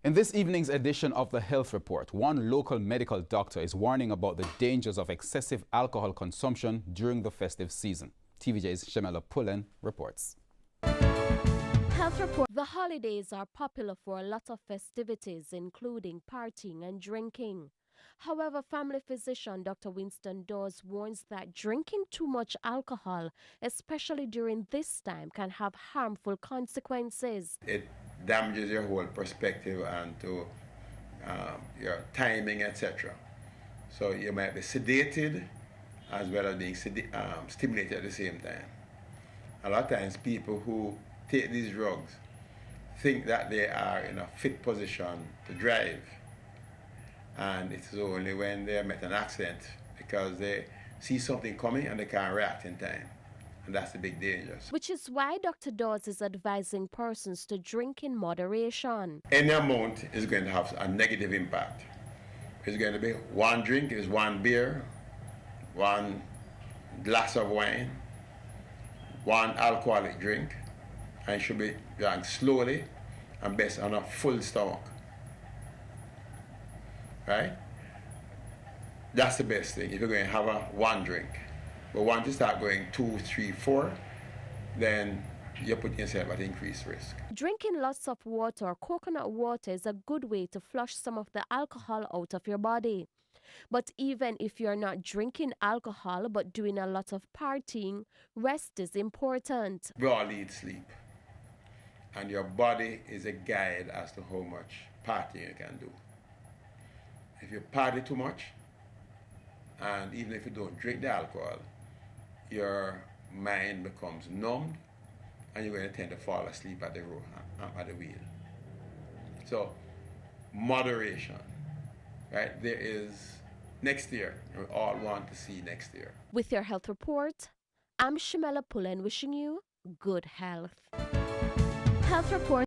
In this evening's edition of the Health Report, one local medical doctor is warning about the dangers of excessive alcohol consumption during the festive season. TVJ's Shemela Pullen reports. Health Report. The holidays are popular for a lot of festivities, including partying and drinking. However, family physician Dr. Winston Dawes warns that drinking too much alcohol, especially during this time, can have harmful consequences. It damages your whole perspective and to your timing, etc. So you might be sedated as well as being stimulated at the same time. A lot of times people who take these drugs think that they are in a fit position to drive, and it's only when they met an accident because they see something coming and they can't react in time. And that's the big danger. Which is why Dr. Dawes is advising persons to drink in moderation. Any amount is going to have a negative impact. It's going to be one drink is one beer, one glass of wine, one alcoholic drink, and it should be drank slowly and best on a full stomach. Right? That's the best thing if you're going to have one drink. But once you start going 2, 3, 4, then you're putting yourself at increased risk. Drinking lots of water or coconut water is a good way to flush some of the alcohol out of your body. But even if you're not drinking alcohol but doing a lot of partying, rest is important. We all need sleep. And your body is a guide as to how much partying you can do. If you party too much, and even if you don't drink the alcohol, your mind becomes numbed and you're going to tend to fall asleep at the wheel. So, moderation, right? There is next year, we all want to see next year. With your health report, I'm Shemela Pullen wishing you good health. Health Report.